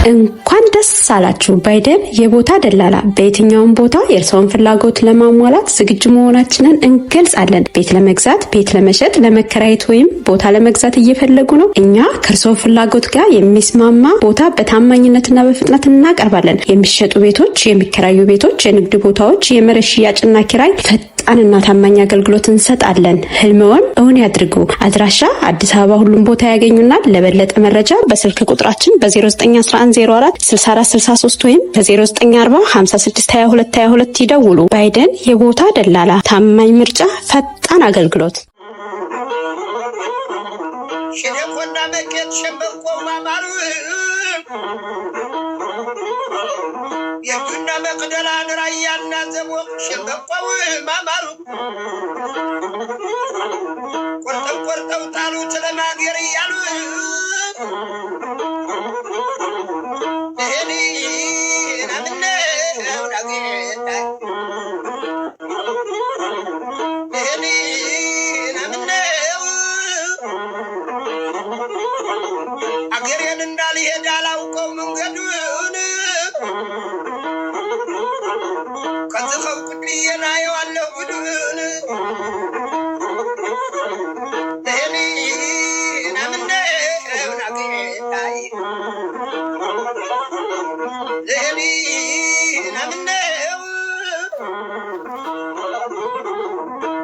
እንኳን ደስ አላችሁ ባይደን የቦታ ደላላ በየትኛውም ቦታ የእርስዎን ፍላጎት ለማሟላት ዝግጁ መሆናችንን እንገልጻለን። ቤት ለመግዛት፣ ቤት ለመሸጥ፣ ለመከራየት ወይም ቦታ ለመግዛት እየፈለጉ ነው? እኛ ከእርስዎ ፍላጎት ጋር የሚስማማ ቦታ በታማኝነትና በፍጥነት እናቀርባለን። የሚሸጡ ቤቶች፣ የሚከራዩ ቤቶች፣ የንግድ ቦታዎች፣ የመሬት ሽያጭና ኪራይ ፈጣንና ታማኝ አገልግሎት እንሰጣለን። ህልምዎን እውን ያድርጉ። አድራሻ አዲስ አበባ ሁሉም ቦታ ያገኙናል። ለበለጠ መረጃ በስልክ ቁጥራችን በ0911046463 ወይም በ0940562222 ይደውሉ። ባይደን የቦታ ደላላ፣ ታማኝ ምርጫ፣ ፈጣን አገልግሎት። ሽደኮና መቄት ሸምበቆ ማማሩ የዱና መቅደላን ራያና ዘቦቅ ሸምበቆው ማማሩ ቆርጠው ጣሉት ለማገር እያሉ አገሬን እንዳልሄድ አላውቀው መንገዱን ከዝኸው ቁድዬን አየዋለሁ ጉዱን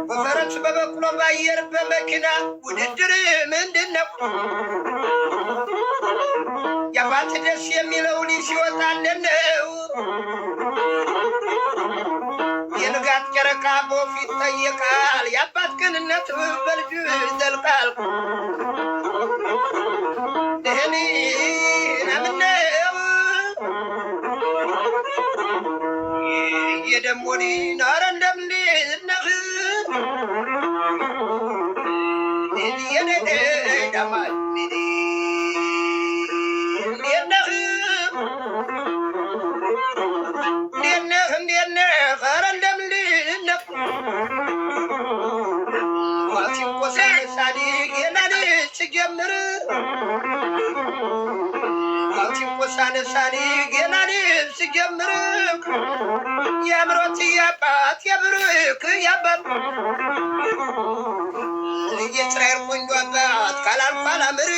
በፈረስ በበቅሎ ባየር በመኪና ውድድር ምንድነው? ያባት ደስ የሚለው ልጅ ሲወጣልን ነው። የንጋት ጨረቃ በፊት ይጠየቃል። የአባት ቅንነት በልጁ ይዘልቃል። ደህኒ ናምነው የደሞኒ ናረ እንደምንነህ የኔ ዳማል ሳነሳኒ ገናኒ ሲጀምር ያምሮት ያባት ያብርክ ያባት የእስራኤል ቆንጆ አባት ካላልኳላ ምር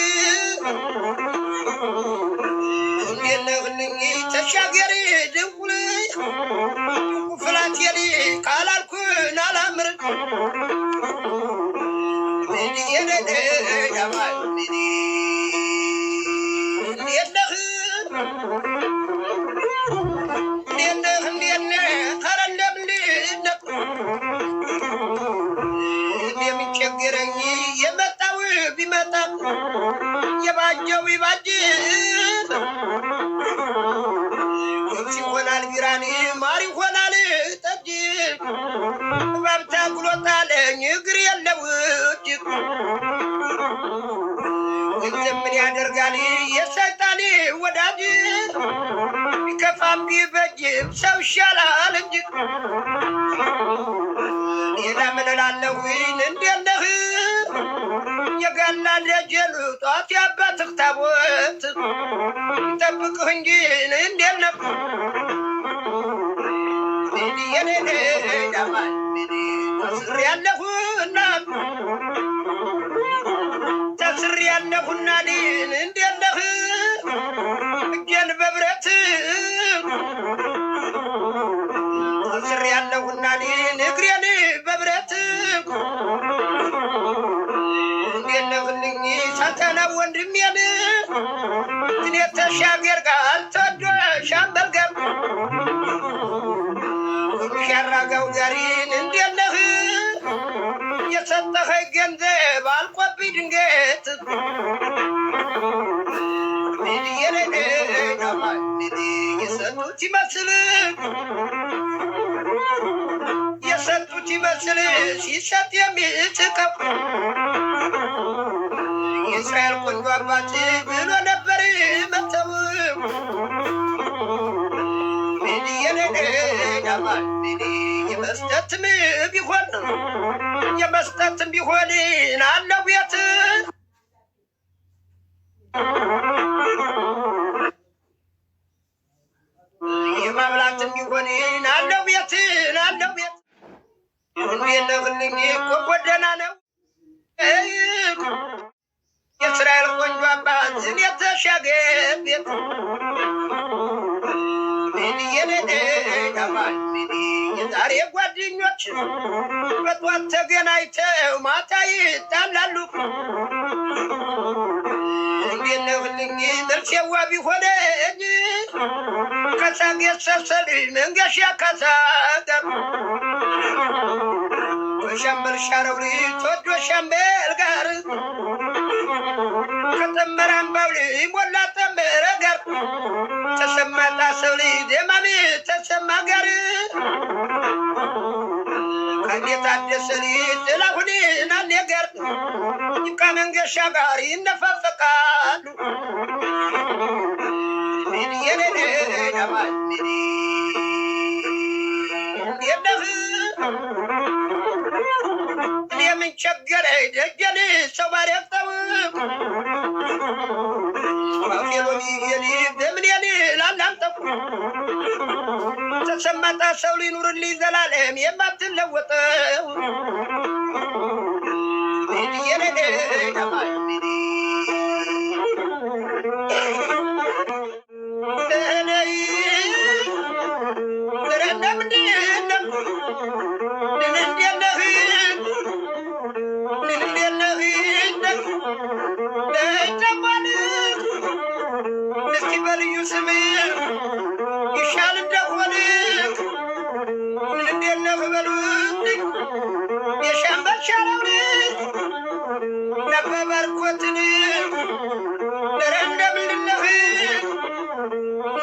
እንደነህልኝ ተሻገሪ ድንቁል ፍላት የሊ ካላልኩን አላምር የነደ ያማል የሚቸግረኝ የመጣው ቢመጣ የባጀው ይባጅ ይሆናል ቢራኒ ማር ይሆናል ጠጅ ባብታ ጉሎታለኝ እግር የለው እጅግ ምን ያደርጋል የሰይጣን ወዳጅ ቢከፋም ቢበጅም ሰው ይሻላል እንጂ ሌላ ምን እላለሁኝ? እንዴት ነህ የጋላ ልጄን ጧት ያባትህ ታቦት ጠብቅህ እንጂ እንዴት ነህ የኔ ዳማል ተስር ያለሁና እንዴት ነህ እጄን በብረት ተስር ያለሁና እግሬን በብረት እንደነህልኝ ሳተና ወንድሜን እኔ ተሻገር ጋር ተዶ ሻምበል ጋር ያራጋው ጋሪን እንደነህ የሰጠኸኝ ገንዘብ አልቆብኝ ድንገት የሰጡት ይመስል ሲሰጥ የሚስቀው የእስራኤል ቆንጆ አባት ብሎ ነበር መተው የመስጠትም ቢሆን አለው ቤት ይልኝ ጎደና ነው የእስራኤል ቆንጆ አባት እኔ ተሻገር ቤት የዛሬ ጓደኞች በጧት ተገናኝተው ማታ ይጣላሉ። እንዴት ነው ልኝ ጥርሴዋ ቢሆነኝ ከሳጌ ሰሰል መንገሻ ካሳገር ሻምበል ሻረውሪ ተወዶ ሻምበል ጋር ከተመራምባው ሞላ ተመረ ጋር ተሰማታ ሰው ደማሚ ተሰማ ጋር ከጌታ ደሰሊ ጥላሁን ናኔ ጋር ከመንገሻ ጋር ይነፋፈቃሉ። ምን የኔ ያማል ምን የነህ የምን ቸገረኝ ደጀን ሰው ባሪያፍተው አፌሎኒ የኔ በምን የኔ ላላምጠው ተሰማታ ሰው ሊኑርልኝ ዘላለም የማትለወጠው የኔ ያማል በልዩ ስም ይሻል እንደሆነ እንዴት ነው በሉት የሻምበል ሻረውን ነበበርኮትን ደረ እንደምንድነህ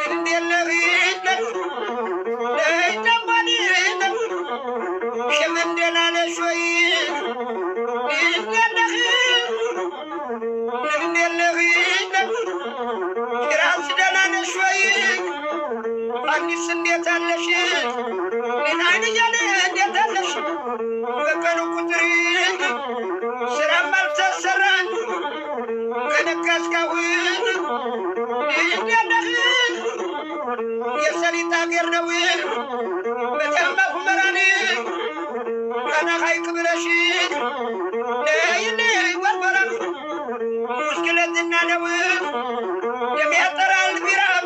እንዴት ነው ለይተባል ሸመንደና ነሾይ እንዴት ነህ ራስ ደህና ነሽ ወይ አዲስ እንዴት አለሽ ምን አይነኛለ እንዴት አለሽ በቀኑ ቁጥር ስራም አልተሰራን ከነካስካውን እንዴት ነህ የሰሊጥ አገር ነው በተማ ሁመራን ቀና ሀይቅ ብለሽ ነይኔ ወርወራ ሙስክለትና ነው የሚያጠራል ቢራብ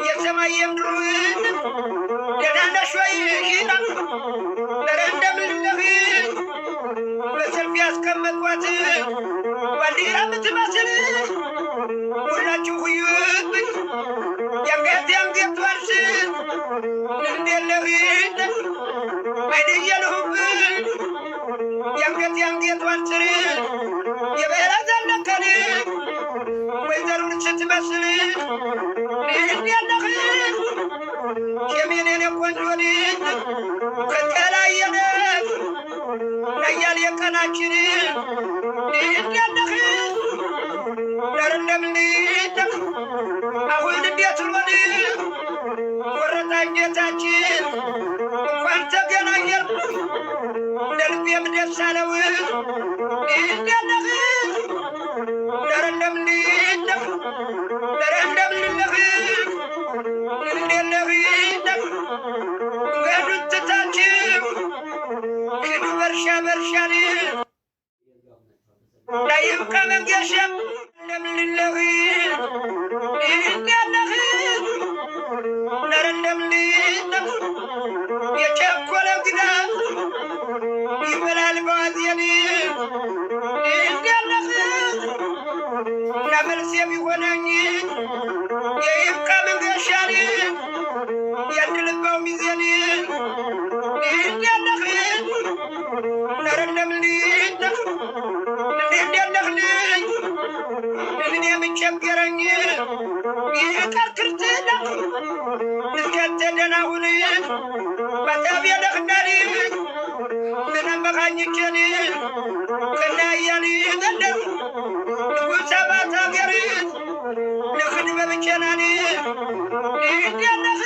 የሰማይ የምድሩ ደህና ነሽ ወይ ሂራ ኧረ እንደምነህ በሰልፍ ያስቀመጥኳት ባንዲራ ምትመስል ሁላችሁ ሁዩብኝ የአንገት ዋርስ እንዴት ነህ አይደየልሁብኝ የአንገት ዋርስ የበረዘለከን ወይዘሩን ስትመስል እንዴት ነህ ሸሜኔን ቆንጆን ከተለያየን ያያል የቀናችን እንዴት ነህ ለርለም ልደህ አሁን እንዴት ሆን ወረጣኘታችን እንኳን ተገናኘን ለልቤም ደስ አለው እንዴት ነህ ለርለም ልደህ ለርለም ልደህ እንዴት ነህ ገዱን ትታችሁ ሂዱ በርሻን ላይም ከመንገሻ ለምልለህ እንዴት ነህ ለርለም ልደህ የቸኮለ ግዳ ይበላል ባዜን እንዴት ነህ ለመልስ የሚሆነኝ የይብቃ መንገሻን የድልባው ሚዜን እንዴት ነህ ለርለም ልደህ እንዴት ነህ እኔ የምቸገረኝ ይቀር ክርትና እስከተደናሁን በታቢያለህናሪ ምነመኻኝችን ከናያኒ ገደር ንጉሥ አባት አገር ንኽድ በብቸናኒ እንዴት ነህ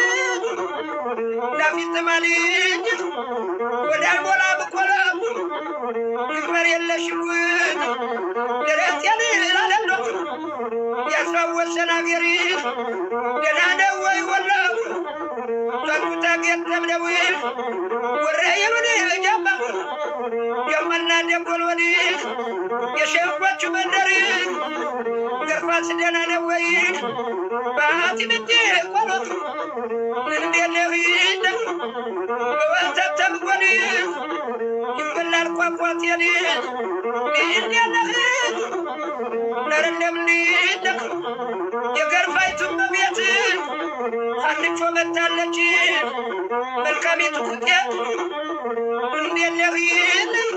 ላፊት ማልኝ ወደ አልሞላ ብቆላ ግበር የለሽውን ደረቴን ላለለው ያስፋወሰን አገር ደህና ነው ወይ ወላ ታንኩታ ገጠም ነው ወረ የሉን ጀባ የመና ደጎልወዲ የሸንቆቹ መንደር ገርፋስ ደህና ነው ወይ ባቲ ምንጭ ቆሎቱ እንዴት ነው በወተት ተምጎል ይበላል ቋቋት የኔ እንዴት ነው ነረለም ሊደክ የገርፋይቱ በቤት አንቾ መታለች መልካሚቱ ቁጤት እንዴት ነው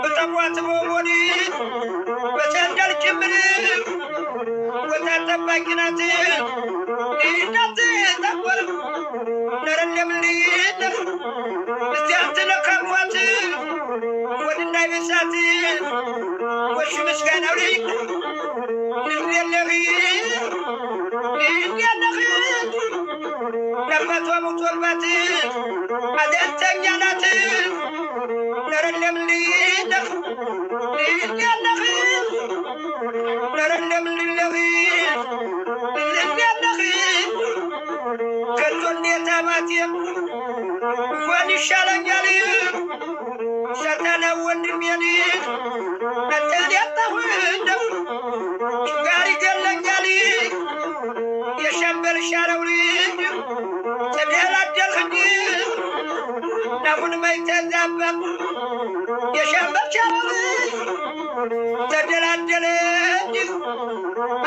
በተቋት በሞዲ በሰንደል ጭምር ወጣት ጠባቂ ናት እናት ተቆር ነረለም ሊደክ እስቲያን ተነካኳት ወድና ይበሳት ወሽ ምስጋናው ላይ እንደለሪ ለማቷ ሞቶባት አደተኛ ናት ነረለም ሊደክ እንደለሪ ነረለም ሊለሪ እንደለሪ ከቶኔ ታማቴም እንኳን ይሻለኛል ሰተና ወንድሜን አተያጣሁ እንደው ጋር ይገለኛል የሸምበል ሻረው ልጅ ተደላደልኝ ናሁን ማይተዛባ የሸምበል ሻረው ተደላደለኝ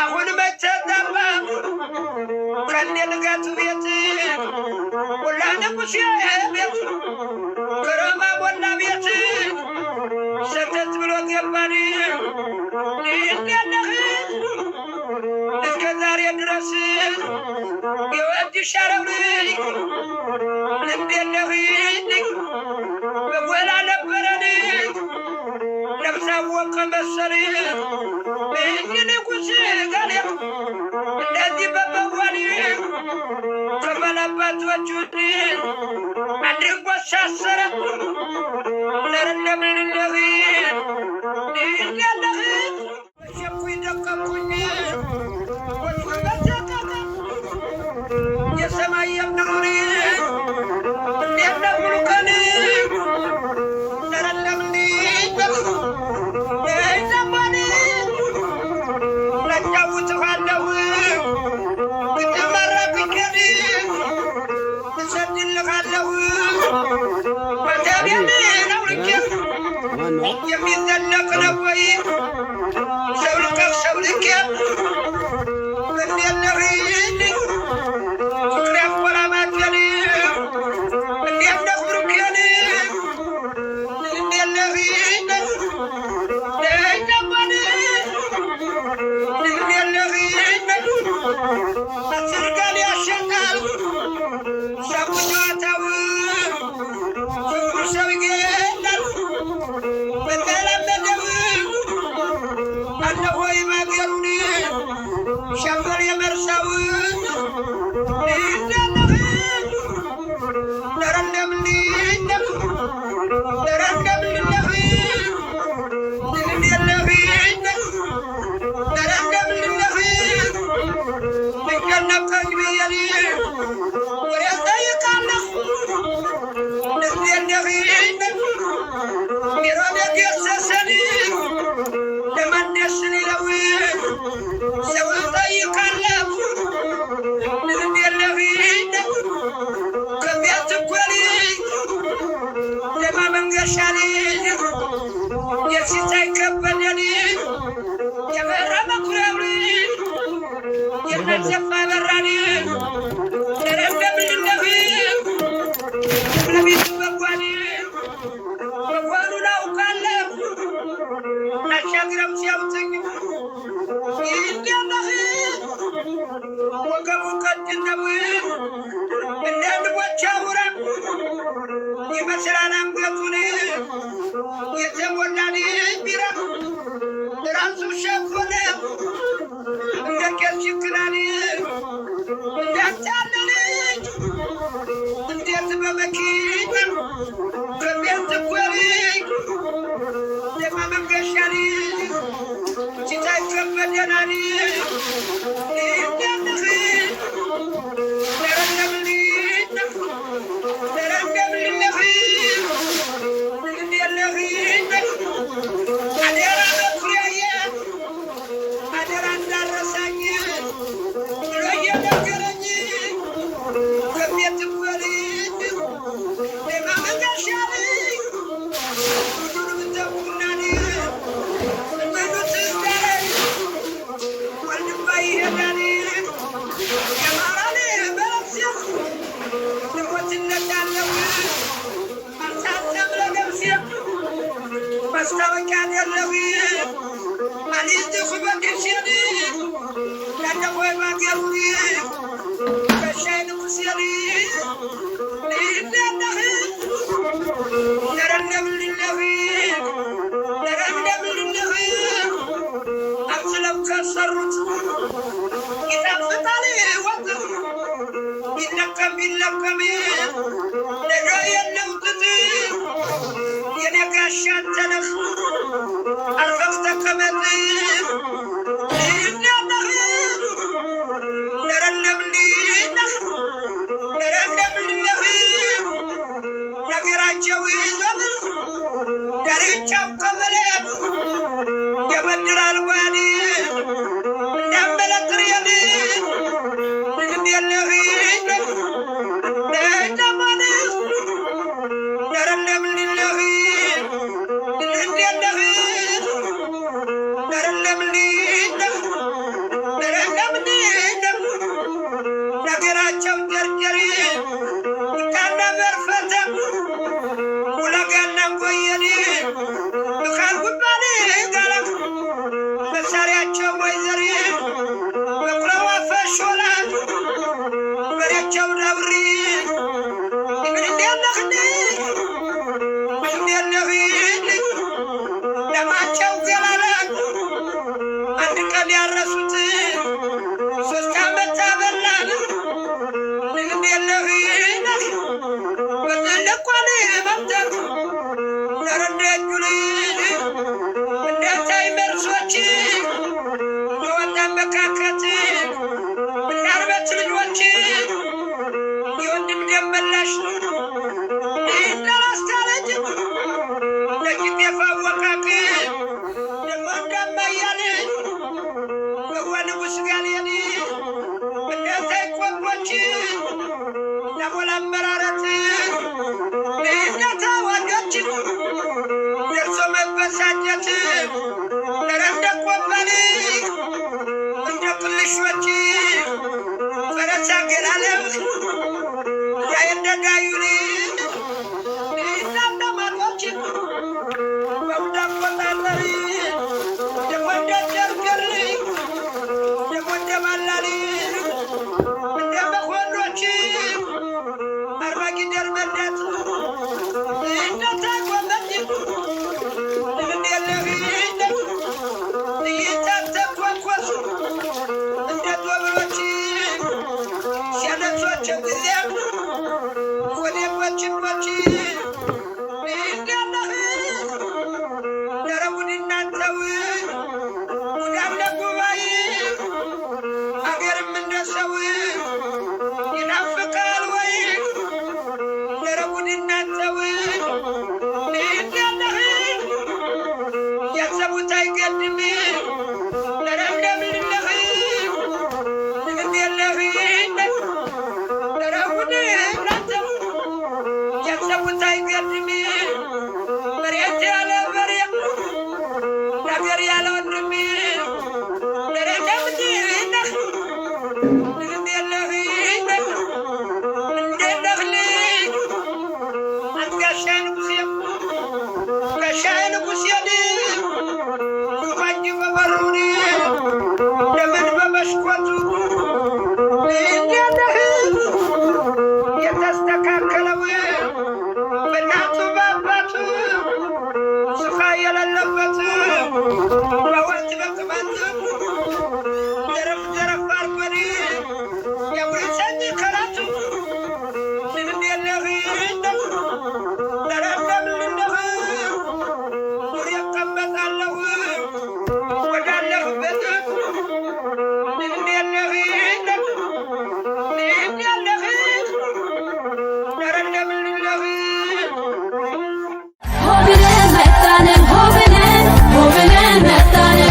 አሁን ማይተዛባ ከኔ ንጋቱ ቤት ወላ ንጉሴ ቤት ከረማ ወላ ቤት ሰተት ብሎ ገባን እንዴነህ እስከ ዛሬ ድረስ የወድሽ ሻረው ልጅ እንዴነህ በጎላ ነበረን ነፍሳወቀ መሰል ንጉስ ጋር እንደዚህ በመዋል ከመላባቶቹን አድርጎ ሳሰረ ነረለምልለህ እንዴነህ ሸኩኝ ደቀምኩኝ የሰማይ የምድር እንዴት ነው ሙሉቀን ነረለምልለህ ዘማን ለጫውትሃለሁ ግጥመረብከን እሰድልሃለሁ በተቤን ነውርኬ የሚዘለቅ ነው ወይ ሰውልቀፍ ሰውልኬ እንዴት ነው ፍቅር ያቆላማቴን እንዴት ነው ብሩኬን እንዴት ነው ደጀማን እንዴት ነው አስርጋል ያሸናል ሰው ጨዋታው ፍቅሩ ሰው ይገላል በተለመደው አነሆይ ማገሩን ሸምበል የመርሳው እንደነህ ነረለምልነህ ነረለምልነህ እንደነህ ነረለምልነህ እንገነቀኝ ብየል ወደ ጠይቃለሁ እንደነህ ሚሮደት የሰሰን ለማነስ ሊለው ሰው ጠይቃለሁ እንደነህ ከቤት እኮል ለማመንገሻል የሲሳይ ከበደን የበራ መኩሪያው የነዘፋ በራን ነረለምልነህ ለቤቱ በጓን በጓኑን አውቃለሁ ናሻግረም ሲያውትኝ ይንደነህ ወገቡ ቀድነው እንደ ንቦች አውራ ይመስላል አንገቱን የተሞላን ቢራ ራሱ ሸኮነ እንደ ቄስ ይክላል እንዳቻለ ልጅ እንዴት በመኪና ከቤት እኮል ለማመንገሻል ሲታይ ከበደናል እንደነህ ነረለምልነህ ነረለምልነህ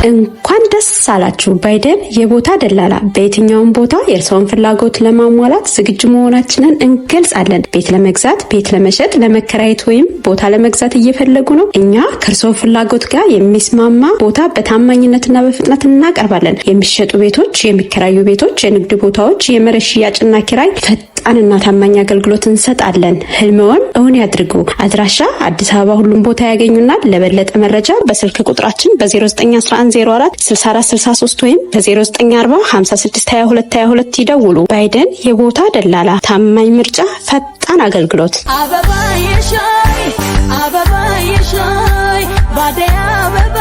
እንኳን ደስ አላችሁ ባይደን የቦታ ደላላ በየትኛውም ቦታ የእርስዎን ፍላጎት ለማሟላት ዝግጁ መሆናችንን እንገልጻለን። ቤት ለመግዛት፣ ቤት ለመሸጥ፣ ለመከራየት ወይም ቦታ ለመግዛት እየፈለጉ ነው? እኛ ከእርስዎ ፍላጎት ጋር የሚስማማ ቦታ በታማኝነትና በፍጥነት እናቀርባለን። የሚሸጡ ቤቶች፣ የሚከራዩ ቤቶች፣ የንግድ ቦታዎች፣ የመሬት ሽያጭና ኪራይ ፈጣንና ታማኝ አገልግሎት እንሰጣለን። ህልምዎን እውን ያድርጉ። አድራሻ አዲስ አበባ ሁሉም ቦታ ያገኙናል። ለበለጠ መረጃ በስልክ ቁጥራችን በ0911046463 ወይም በ0940562222 ይደውሉ። ባይደን የቦታ ደላላ፣ ታማኝ ምርጫ፣ ፈጣን አገልግሎት። አበባ የሻይ ባደያ አበባ